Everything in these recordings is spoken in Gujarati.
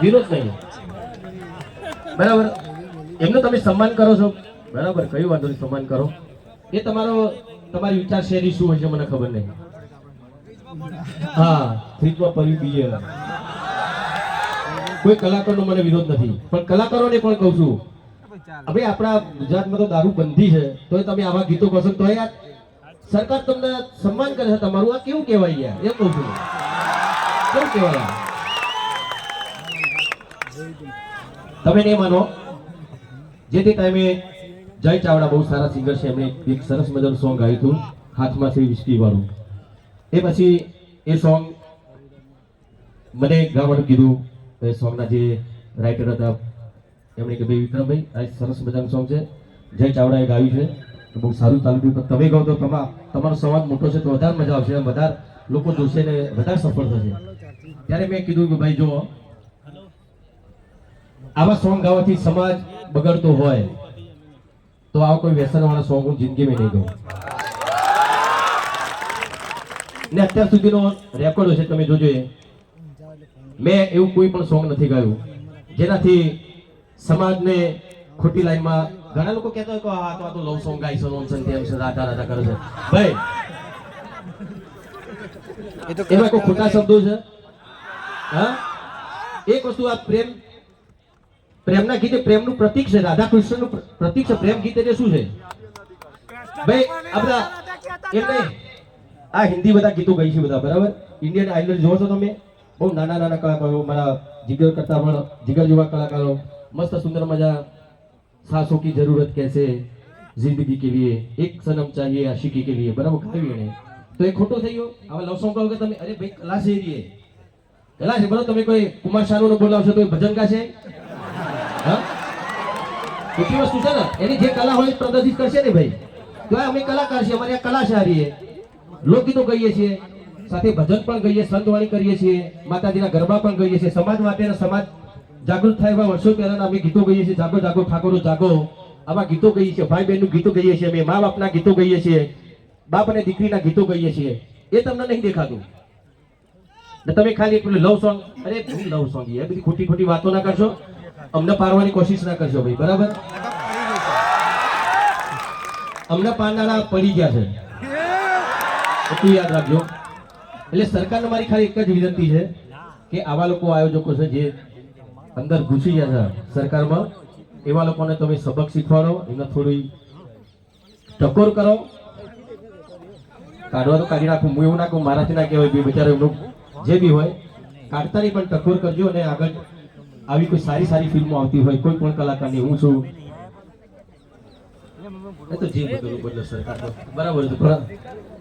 વિરોધ નહીં, બરાબર. એમનું તમે સન્માન કરો છો, બરાબર, કઈ વાંધો નહીં, સન્માન કરો. એ તમારી વિચાર શૈલી શું હશે મને ખબર નહીં. હા, ફ્રીજમાં પડી બીએ. કોઈ કલાકારનો મને વિરોધ નથી, પણ કલાકારોને પણ કહું છું, હવે આપણા ગુજરાતમાં તો દારૂ બંધી છે, તો તમે આવા ગીતો પસંદ તો યાર સરકાર તમને સન્માન કરે છે તમારું, આ કેવું કહેવાય યાર, એ કહું છું, કેવું કહેવાય. તમે નહીં માનો, જે તે ટાઈમે જય ચાવડા બહુ સારા સિંગર છે, એમણે એક સરસ મજાનું સોંગ ગાયું હતું, હાથમાં છે વિસ્કી વાળું. એ પછી એ સોંગ મને ગાવાનું કીધું. એ સોંગના જે રાઇટર હતા એમણે કે ભાઈ વિક્રમભાઈ આ સરસ મજાનું સોંગ છે, જય ચાવડાએ ગાયું છે, બહુ સારું ચાલ્યું. તમે ગાઓ તો તમારો સંવાદ મોટો છે તો વધારે મજા આવશે, વધારે લોકો જોશે ને વધારે સફળ થશે. ત્યારે મેં કીધું કે ભાઈ જો આવા સોંગ ગાવાથી સમાજ બગડતો હોય તો આવા કોઈ વ્યસન વાળા સોંગ હું જિંદગીમાં નહીં ગાઉં. ને અત્યાર સુધીનો રેકોર્ડ છે, તમે જોજો, મેં એવું કોઈ પણ સોંગ નથી ગાયું જેનાથી સમાજને ખોટી લાઈનમાં. ઘણા લોકો કહેતા હોય કે આ તો લવ સોંગ ગાય છે, નોનસેન્સ તેમ છે, રાધા રાધા કરે છે. ભાઈ એમાં કોઈ ખોટા શબ્દો છે? હા, એક વસ્તુ આ પ્રેમના ગીત પ્રેમનું પ્રતીક છે, રાધા કૃષ્ણનું પ્રતીક છે. પ્રેમ ગીત એટલે શું છે ભાઈ? આ બધા એમ નહીં, આ હિન્દી બધા ગીતો ગઈ છે બધા, બરાબર. ઇન્ડિયન આઇડલ જોવો છો તમે, બહુ નાના નાના કલાકારો, મારા જીગર કરતા પણ જીગર જેવા કલાકારો, મસ્ત સુંદર મજા. સાસોं की जरूरत कैसे जिंदगी के लिए, एक सनम चाहिए आशिकी के लिए, बराबर કહ્યું એને. તો એ ખોટો થઈ ગયો. હવે લવ સોંગ કહો કે તમે અરે ભાઈ કલા છે, કલા છે, બરાબર. તમે કોઈ કુમાર શાનુને બોલાવશો તો એ ભજન ગાશે? હા, ખોટી વસ્તુ છે ને. એની જે કલા હોય પ્રદર્શિત કરશે ને ભાઈ. તો અમે કલાકાર છીએ, અમારી આ કલા છે, હારી લોકગીતો ગાઈએ છીએ, સાથે ભજન પણ ગાઈએ, સંતવાણી કરીએ છીએ, માતાજીના ગરબા પણ ગાઈએ છીએ, સમાજ માટે. સમાજ જાગૃત થાય એવા વર્ષો પહેલા અમે ગીતો ગાઈએ છીએ. જાગો જાગો ઠાકોરો જાગો, આવા ગીતો ગાઈએ છીએ. ભાઈ બહેનનું ગીતો ગાઈએ છીએ, અમે મા બાપના ગીતો ગાઈએ છીએ, બાપ અને દીકરીના ગીતો ગાઈએ છીએ. એ તમને નહીં દેખાતું ને તમે ખાલી પેલું લવ સોંગ, અરે લવ સોંગ, એ બધી ખોટી ખોટી વાતો ના કરશો, અમને પારવાની કોશિશ ના કરશો ભાઈ, બરાબર. અમને પારનારા પડી ગયા છે, એટલું યાદ રાખજો. એટલે સરકારને મારી ખાલી એક જ વિનંતી છે કે આવા લોકો આયોજકો છે જે અંદર ઘૂસી ગયા છે સરકારમાં, એવા લોકોને તમે સબક શીખવાડો, એમને થોડી ટકોર કરો. કાઢવા તો કાઢી નાખું, હું એવું ના કહું, મારાથી ના કહેવાય, બિચારા એમનું જે બી હોય કાઢતાની પણ ટકોર કરજો. અને આગળ આવી કોઈ સારી સારી ફિલ્મો આવતી હોય કોઈ પણ કલાકારની, હું છું એ તો જે બધું બદલે સરકાર તો બરાબર છે, પણ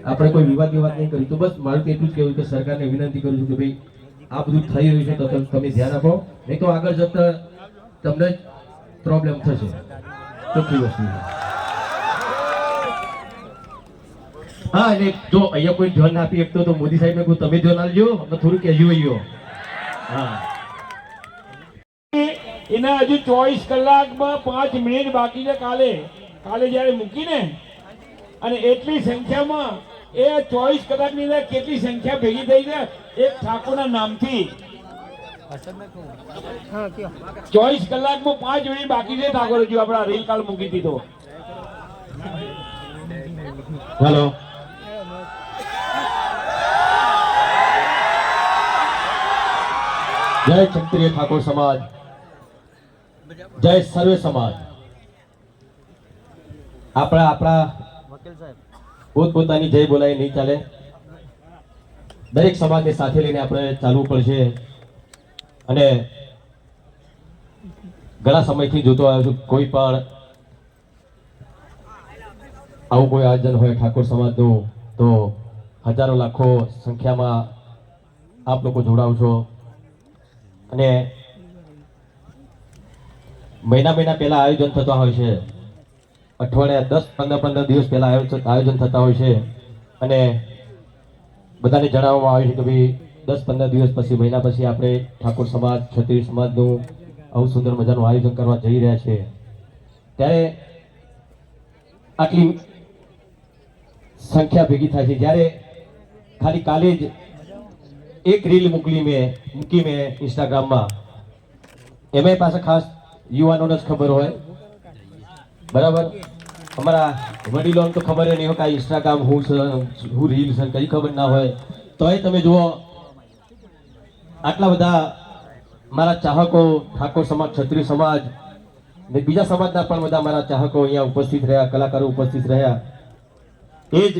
આપણે કોઈ વિવાદની વાત નહીં કરી. તો બસ મારું તો એટલું જ કહેવું કે સરકારને વિનંતી કરું છું કે ભાઈ આ બધું થઈ રહ્યું છે તો તમે ધ્યાન આપો, નહીં તો આગળ જતા તમને પ્રોબ્લેમ થશે. ચોખ્ખી વસ્તુ. હા, અને જો અહીંયા કોઈ ધ્યાન આપી શકતો તો મોદી સાહેબ ને તમે ધ્યાન આપજો, અમને થોડું કહેજો અહીંયા. હા, એના હજુ 24 કલાકમાં 5 મિનિટ બાકી છે. કાલે જયારે મૂકીને અને એટલી સંખ્યામાં એ 24 કલાકની અંદર કેટલી સંખ્યા ભેગી થઈ છે એક ઠાકોરના નામથી. 24 કલાકમાં 5 મિનિટ બાકી છે ઠાકોર, હજુ આપણા રીલ કાલ મૂકી દીધો. હેલો, જય ક્ષત્રિય ઠાકોર સમાજ, જય સર્વે સમાજ. આપણા પોતપોતાની જય બોલાય નહીં ચાલે, દરેક સમાજને સાથે લઈને આપણે ચાલવું પડશે. અને ઘણા સમયથી જોતો આવ્યો છું, કોઈ પણ આવું કોઈ આયોજન હોય ઠાકોર સમાજનું તો હજારો લાખો સંખ્યામાં આપ લોકો જોડાવ છો. અને મહિના પહેલા આયોજન થતા હોય છે, અઠવાડિયા 10-15 દિવસ પહેલા આયોજન થતા હોય છે. અને બધાને જણાવવામાં આવે છે કે ભાઈ 10-15 દિવસ પછી, મહિના પછી આપણે ઠાકોર સમાજ, ક્ષત્રિય સમાજનું આવું સુંદર મજાનું આયોજન કરવા જઈ રહ્યા છે. ત્યારે આટલી સંખ્યા ભેગી થાય છે. જ્યારે ખાલી કાલે જ એક રીલ મૂકી મેં ઇન્સ્ટાગ્રામમાં, એમાં પાસે ખાસ યુવાનોને જ ખબર હોય, બરાબર. અમારા વડીલોને તો ખબર નહીં હોય કે આ ઇન્સ્ટાગ્રામ હું છે, હું રીલ છે, કઈ ખબર ના હોય. તોય તમે જુઓ આટલા બધા મારા ચાહકો, ઠાકોર સમાજ, ક્ષત્રિય સમાજ ને બીજા સમાજના પણ બધા મારા ચાહકો અહીંયા ઉપસ્થિત રહ્યા, કલાકારો ઉપસ્થિત રહ્યા. એ જ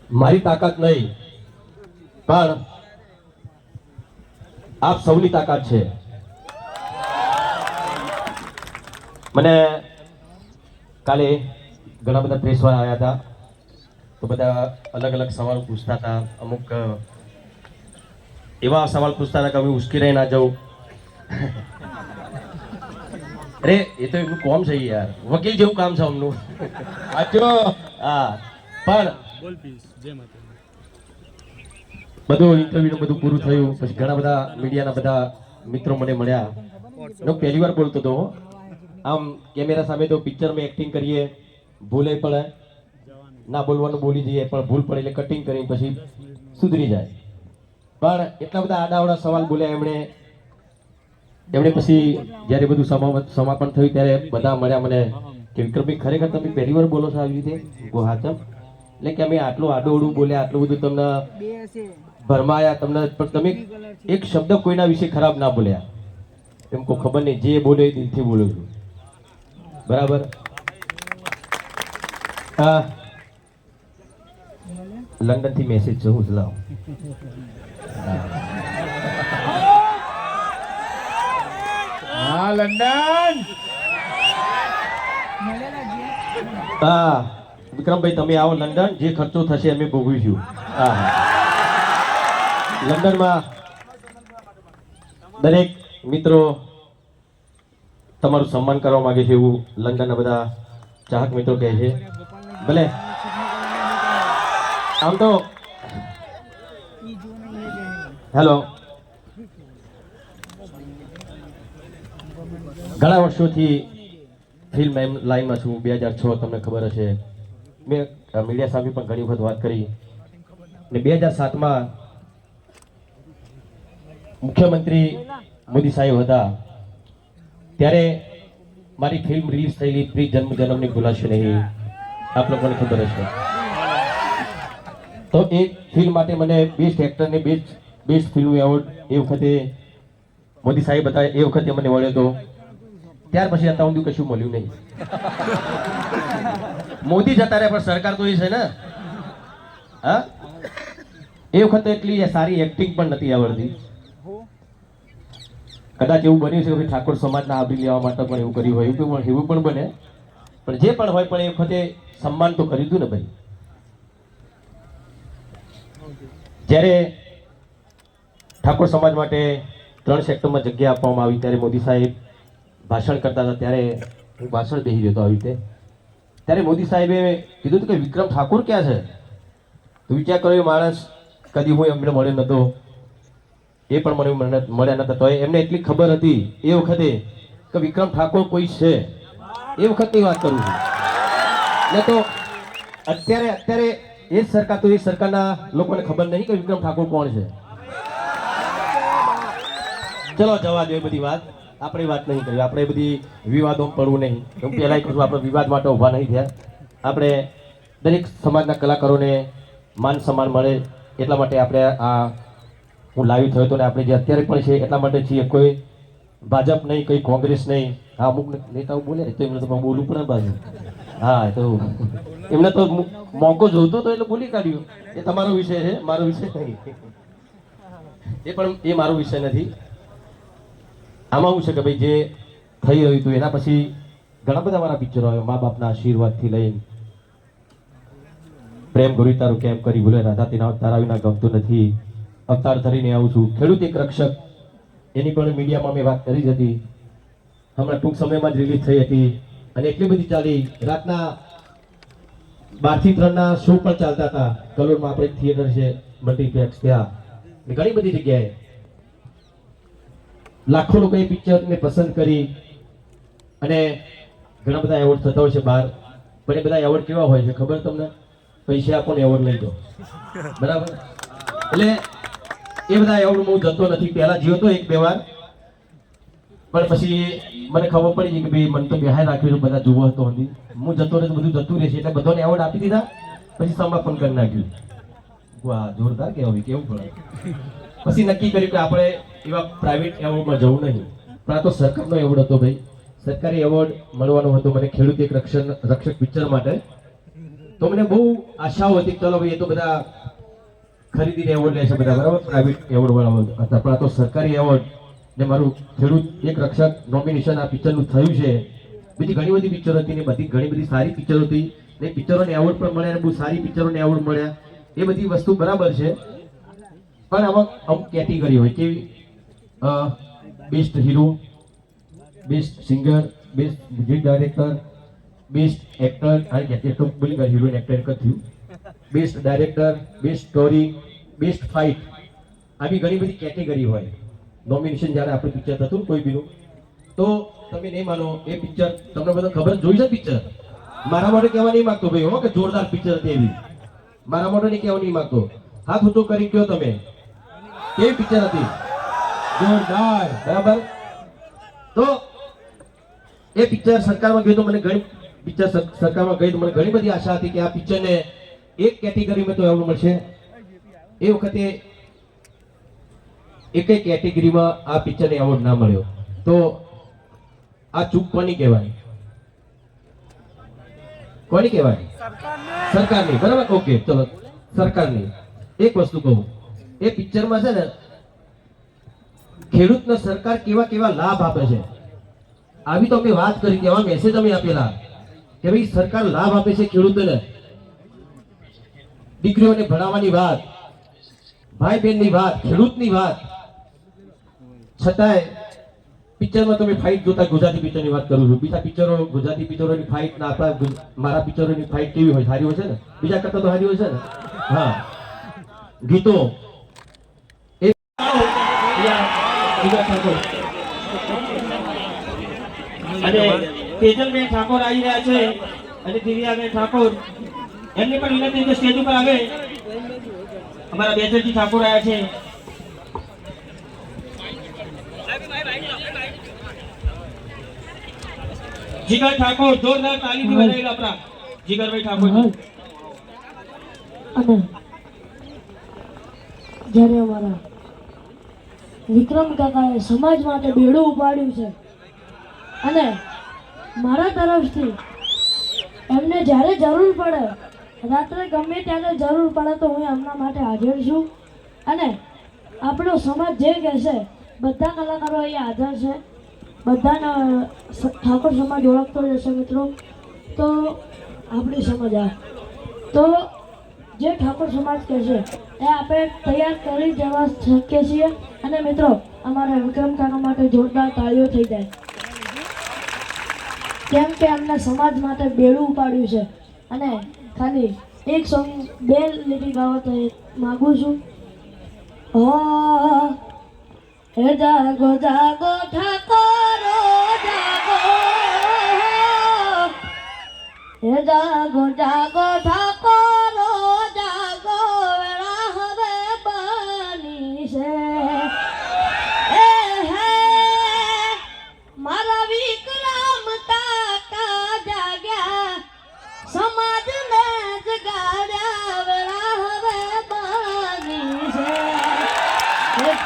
મારી તાકાત નહીં પણ આપ સૌની તાકાત છે. મને કાલે ઘણા બધા પ્રેસવાળા આવ્યા હતા, તો બધા અલગ અલગ સવાલો પૂછતા હતા. અમુક એવા સવાલ પૂછતા હતા કે અમે ઉશ્કેરાઈ ના જાઉં. અરે એ તો એમનું કોમ છે યાર, વકીલ જેવું કામ છે અમનું. હા, પણ બધું ઇન્ટરવ્યુ બધું પૂરું થયું પછી ઘણા બધા મીડિયાના બધા મિત્રો મને મળ્યા. હું પહેલી વાર બોલતો હતો. આમ કેમેરા સામે તો પિક્ચરમાં એક્ટિંગ કરીએ, ભૂલે પડે, ના બોલવાનું બોલી જઈએ, પણ ભૂલ પડે એટલે કટિંગ કરી પછી સુધરી જાય. પણ એટલા બધા આડાવડા સવાલ બોલ્યા એમણે પછી જ્યારે બધું સમાપન થયું ત્યારે બધા મળ્યા મને કે વિક્રમભાઈ ખરેખર તમે પહેલી વાર બોલો છો આવી રીતે? હાચમ એટલે કે અમે આટલું આડું બોલ્યા, આટલું બધું તમને ભરમાયા તમને, પણ તમે એક શબ્દ કોઈના વિશે ખરાબ ના બોલ્યા. એમ કોઈ ખબર નહીં, જે બોલે એ દિલથી બોલું છું, બરાબર. લંડન થી મેસેજ છે, હું ચલાવું. હા લંડન. હા વિક્રમભાઈ તમે આવો લંડન, જે ખર્ચો થશે અમે ભોગવીશું. હા, લંડનમાં દરેક મિત્રો તમારું સન્માન કરવા માંગે છે એવું લંડનના બધા ચાહક મિત્રો કહે છે. ભલે આમ તો હેલો, ઘણા વર્ષોથી ફિલ્મ લાઈનમાં છું. 2006 તમને ખબર હશે, મેં મીડિયા સામે પણ ઘણી વખત વાત કરી. ને 2007માં મુખ્યમંત્રી મોદી સાહેબ હતા ત્યારે મારી ફિલ્મ રિલીઝ થયેલી પ્રી જન્મની ભૂલાશે નહીં, આપ લોકોને ખબર હશે. તો એ ફિલ્મ માટે મને બેસ્ટ એક્ટરને બેસ્ટ ફિલ્મ એવોર્ડ એ વખતે મોદી સાહેબ હતા, એ વખતે મને મળ્યો હતો. ત્યાર પછી અત્યાર સુધી કશું મળ્યું નહીં. મોદી જતા રહ્યા પણ સરકાર તો એ છે ને. હા, એ વખતે એટલી સારી એક્ટિંગ પણ નથી આવડતી. કદાચ એવું બન્યું છે કે ઠાકોર સમાજના આવરી લેવા માટે પણ એવું કર્યું હોય, એવું પણ બને. પણ જે પણ હોય, પણ એ વખતે સન્માન તો કર્યું હતું ને ભાઈ. જ્યારે ઠાકોર સમાજ માટે 3 સેક્ટરમાં જગ્યા આપવામાં આવી ત્યારે મોદી સાહેબ ભાષણ કરતા હતા, ત્યારે હું ભાષણ બેસી રહ્યો હતો આવી રીતે. ત્યારે મોદી સાહેબે કીધું હતું કે વિક્રમ ઠાકોર ક્યાં છે? તો વિચાર કર્યો, માણસ કદી હું એમને મળ્યો નહોતો, એ પણ મને મળ્યા નતા. તો એમને એટલી ખબર હતી એ વખતે કે વિક્રમ ઠાકોર કોઈ છે. એ વખતની વાત કરું છું. ને તો અત્યારે એ જ સરકાર, તો એ સરકારના લોકોને ખબર નહીં કે વિક્રમ ઠાકોર કોણ છે. ચલો જવા દો એ બધી વાત, આપણે વાત નહીં કરવી, આપણે બધી વિવાદોમાં પડવું નહીં. હું પહેલાં કહું છું, આપણે વિવાદ માટે ઊભા નહીં થયા. આપણે દરેક સમાજના કલાકારોને માન સન્માન મળે એટલા માટે આપણે આ હું લાઈવ થયો હતો. ને આપણે જે અત્યારે પણ છે એટલા માટે છીએ. કોઈ ભાજપ નહીં, કોઈ કોંગ્રેસ નહીં. હા, અમુક નેતાઓ બોલે તો એમને તો બોલવું પડે બાજુ. હા, તો એમને તો મોકો જોતો હતો એટલે બોલી કાઢ્યું. એ તમારો વિષય છે, મારો વિષય નહીં. એ પણ એ મારો વિષય નથી. આમાં શું છે કે ભાઈ જે થઈ રહ્યું હતું એના પછી ઘણા બધા મારા પિક્ચરો આવ્યા. મા બાપના આશીર્વાદથી લઈને પ્રેમ ભરી તારું કેમ કરી ભૂલે, રાધા તારા વિના ગમતું નથી, અવતાર ધરીને આવું છું, ખેડૂત એક રક્ષક, એની પણ મીડિયામાં મેં વાત કરી જ હતી. હમણાં ટૂંક સમયમાં જ રિલીઝ થઈ હતી અને એટલી બધી ચાલી. રાતના 12 થી 3 ના શો પણ ચાલતા હતા. કલોલમાં આપણે થિયેટર છે, મલ્ટીપ્લેક્સ, ત્યાં ઘણી બધી જગ્યાએ લાખો લોકો એ પિક્ચરને પસંદ કરી અને ઘણા બધા એવોર્ડ થતા હોય છે બહાર. પણ એ બધા એવોર્ડ કેવા હોય છે ખબર તમને? પૈસા આપો ને એવોર્ડ લઈ દો, બરાબર. એટલે એ બધા એવોર્ડ હું જતો નથી. પહેલા જીવો તો એક બે વાર, પણ પછી મને ખબર પડી ગઈ કે ભાઈ મને તો બેહાય રાખ્યું છે, બધા જુઓ હતો હતી, હું જતો રહે તો બધું જતું રહેશે, એટલે બધાને એવોર્ડ આપી દીધા. પછી સમાપન કરી નાખ્યું. વાહ, જોરદાર કહેવાય, કેવું પડે. પછી નક્કી કર્યું કે આપણે એવા પ્રાઇવેટ એવોર્ડમાં જવું નહીં, પણ આ તો સરકારનો એવોર્ડ હતો ભાઈ. સરકારી એવોર્ડ મળવાનો હતો મને ખેડૂત એક રક્ષક પિક્ચર માટે. તો મને બહુ આશાઓ હતી કે ચલો ભાઈ એ તો બધા ખરીદીને એવોર્ડ લે છે બધા, બરાબર, પ્રાઇવેટ એવોર્ડ વાળા હતા, પણ આ તો સરકારી એવોર્ડ ને મારું ખેડૂત એક રક્ષક નોમિનેશન આ પિક્ચરનું થયું છે. બીજી ઘણી બધી પિક્ચરો હતી ને બધી ઘણી બધી સારી પિક્ચરો હતી ને પિક્ચરોને એવોર્ડ પણ મળ્યા ને બહુ સારી પિક્ચરોને એવોર્ડ મળ્યા. એ બધી વસ્તુ બરાબર છે, પણ આમાં અમુક કેટેગરી હોય કેવી, best hero, best singer, best music director, best actor, આ કેટેગરી બોલી ગયા, હીરો એક્ટર એક જ થયું, best director, best story, best fight, આવી ઘણી બધી કેટેગરી હોય નોમિનેશન જ્યારે આપણે પિક્ચર થતું ને કોઈ બીનું. તો તમે નહીં માનો, એ પિક્ચર તમને બધા ખબર જોઈ છે પિક્ચર. મારા માટે કહેવા નહીં માંગતો ભાઈ હો કે જોરદાર પિક્ચર હતી એવી, મારા માટે નહીં કહેવા નહીં માંગતો. હાથ ઊંચો કરી કહો તમે કેવી પિક્ચર હતી, જોરદાર, બરાબર. તો એ પિક્ચર સરકારમાં ગયું તો મને ઘણી પિક્ચર સરકારમાં ગઈ તો મને ઘણી બધી આશા હતી કે આ પિક્ચરને એક કેટેગરીમાં તો એવોર્ડ મળશે. એ વખતે એકે કેટેગરીમાં આ પિક્ચરને એવોર્ડ ના મળ્યો. તો આ ચૂક કોની કહેવાય, કોની કહેવાય? સરકારની, બરાબર, ઓકે, ચલો સરકારની. એક વસ્તુ કહું, એ પિક્ચરમાં છે ને ખેડૂતને સરકાર કેવા કેવા લાભ આપે છે આવી તો અમે વાત કરી, કેવા મેસેજ અમે આપેલા કે ભાઈ સરકાર લાભ આપે છે ખેડૂતોને, દીકરીઓને ભણાવવાની વાત, ભાઈ બહેનની વાત, ખેડૂતની વાત. છતાંય પિક્ચરમાં તમે ફાઇટ જોતા, ગુજરાતી પિક્ચરની વાત કરું છું, બીજા પિક્ચરો ગુજરાતી પિક્ચરોની ફાઇટ ના આપણા મારા પિક્ચરોની ફાઇટ કેવી હોય, સારી હોય છે ને, બીજા કરતા તો સારી હોય છે ને. હા, ગીતો અને તેજલબેન ઠાકોર આવી રહ્યા છે અને દિવ્યાબેન ઠાકોર, એમને પણ વિનંતી કે સ્ટેજ ઉપર આવે. અમારા બેજલજી ઠાકોર આવ્યા છે. જીગર ઠાકોર, જોરદાર તાલીથી વધાવી આપણા જીગરભાઈ ઠાકોર. અને જ્યારે અમારા વિક્રમ કાકાએ સમાજ માટે બેડું ઉપાડ્યું છે અને મારા તરફથી એમને જ્યારે જરૂર પડે, રાત્રે ગમે ત્યારે જરૂર પડે તો હું એમના માટે હાજર છું. અને આપણો સમાજ જે કહેશે, બધા કલાકારો અહીંયા હાજર છે, બધાના ઠાકોર સમાજ ઓળખતો જશે મિત્રો. તો આપણી સમજ આ તો જે ઠાકોર સમાજ કહેશે એ આપણે તૈયાર કરી જવા શકીએ છીએ. અને મિત્રો અમારા વિક્રમ કાકા માટે જોરદાર તાળીઓ થઈ જાય, કેમ કે એમને સમાજ માટે બેડું ઉપાડ્યું છે. અને ખાલી એક સોંગ બે લીટી ગાવા તો માગું છું. હે જાગો જાગો ઠાકોરો જાગો, હે જાગો જાગો ઠાકોરો જાગો, વેળા હવે બની છે. એ હે મારા વિક્રમ કાકા જાગ્યા, સમાજને જગાડ્યા, વેળા હવે બની છે.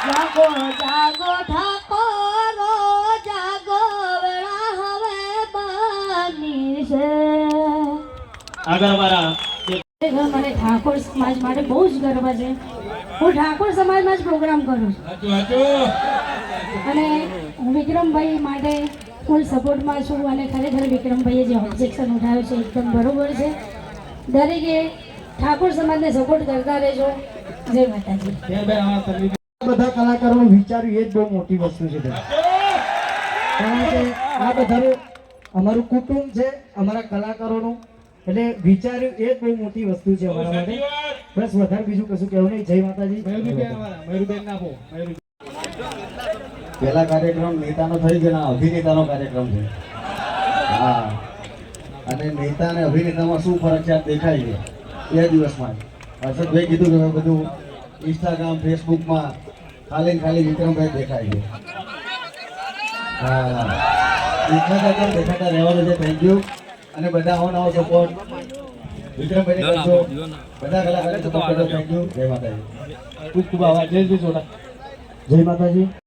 જાગો જાગો ઠાકોરો જાગો, વેળા હવે બની છે. આગળ અમારા મને ઠાકોર સમાજ માટે બહુ જ ગર્વ છે. હું ઠાકોર સમાજમાં જ પ્રોગ્રામ કરું છું અને વિક્રમભાઈ માટે ફૂલ સપોર્ટમાં છું. અને ખરેખર વિક્રમભાઈએ જે ઓબ્જેક્શન ઉઠાવ્યો છે એકદમ બરોબર છે. દરેકે ઠાકોર સમાજને સપોર્ટ કરતા રહેજો. જય માતાજી. બધા કલાકારોનું વિચાર્યું એ જ બહુ મોટી વસ્તુ છે કારણ કે આ બધાનું અમારું કુટુંબ છે, અમારા કલાકારોનું, એટલે વિચાર્યું એ જ બહુ મોટી વસ્તુ છે અમારા માટે. બસ વધારે બીજું કશું કહેવું નહીં. જય માતાજી. પહેલા કાર્યક્રમ નેતાનો થઈ ગયો, અભિનેતાનો કાર્યક્રમ છે. હા, અને નેતા અને અભિનેતામાં શું ફરક છે આ દેખાય છે એ દિવસમાં. હર્ષદભાઈ કીધું કે બધું ઇન્સ્ટાગ્રામ ફેસબુકમાં ખાલી ને ખાલી વિક્રમભાઈ દેખાય છે. હા દેખાતા રહેવાનું છે. Thank you. અને બધા આવો નવો સપોર્ટ વિક્રમભાઈને કરજો. બધા કલાકારોને સપોર્ટ કરજો. Thank you. જય માતાજી. ખૂબ ખૂબ આભાર. જય શ્રી સોડા. જય માતાજી.